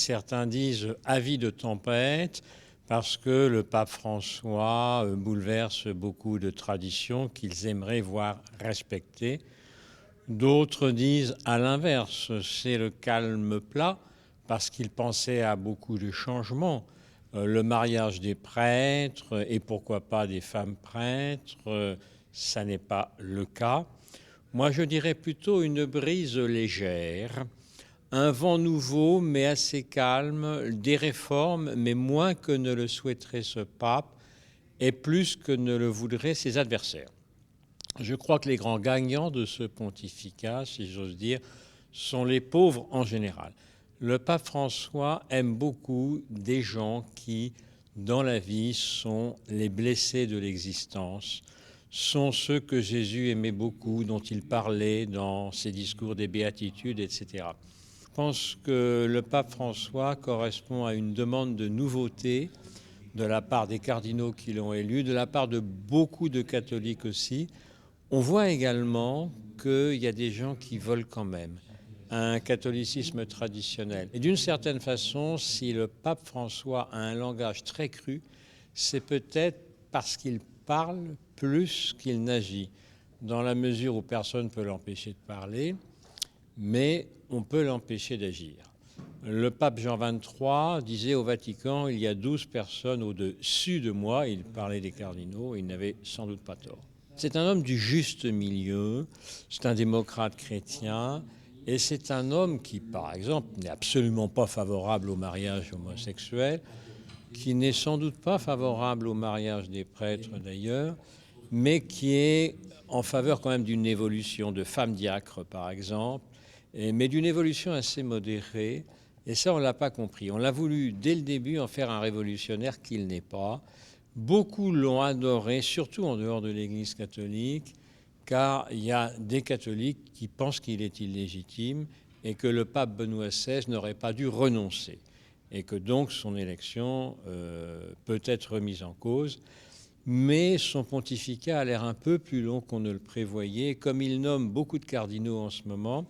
certains disent avis de tempête, parce que le pape François bouleverse beaucoup de traditions qu'ils aimeraient voir respectées. D'autres disent à l'inverse, c'est le calme plat, parce qu'il pensait à beaucoup de changements. Le mariage des prêtres, et pourquoi pas des femmes prêtres, ça n'est pas le cas. Moi, je dirais plutôt une brise légère, un vent nouveau, mais assez calme, des réformes, mais moins que ne le souhaiterait ce pape, et plus que ne le voudraient ses adversaires. Je crois que les grands gagnants de ce pontificat, si j'ose dire, sont les pauvres en général. Le pape François aime beaucoup des gens qui, dans la vie, sont les blessés de l'existence, sont ceux que Jésus aimait beaucoup, dont il parlait dans ses discours des béatitudes, etc. Je pense que le pape François correspond à une demande de nouveauté de la part des cardinaux qui l'ont élu, de la part de beaucoup de catholiques aussi. On voit également qu'il y a des gens qui veulent quand même un catholicisme traditionnel. Et d'une certaine façon, si le pape François a un langage très cru, c'est peut-être parce qu'il parle plus qu'il n'agit, dans la mesure où personne ne peut l'empêcher de parler, mais on peut l'empêcher d'agir. Le pape Jean XXIII disait au Vatican, il y a 12 personnes au-dessus de moi, il parlait des cardinaux, il n'avait sans doute pas tort. C'est un homme du juste milieu, c'est un démocrate chrétien, et c'est un homme qui, par exemple, n'est absolument pas favorable au mariage homosexuel, qui n'est sans doute pas favorable au mariage des prêtres d'ailleurs, mais qui est en faveur quand même d'une évolution de femmes diacres, par exemple, mais d'une évolution assez modérée. Et ça, on ne l'a pas compris. On l'a voulu, dès le début, en faire un révolutionnaire qu'il n'est pas. Beaucoup l'ont adoré, surtout en dehors de l'Église catholique, car il y a des catholiques qui pensent qu'il est illégitime et que le pape Benoît XVI n'aurait pas dû renoncer, et que donc son élection peut être remise en cause. Mais son pontificat a l'air un peu plus long qu'on ne le prévoyait. Comme il nomme beaucoup de cardinaux en ce moment,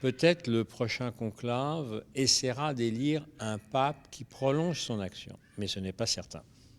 peut-être le prochain conclave essaiera d'élire un pape qui prolonge son action, mais ce n'est pas certain.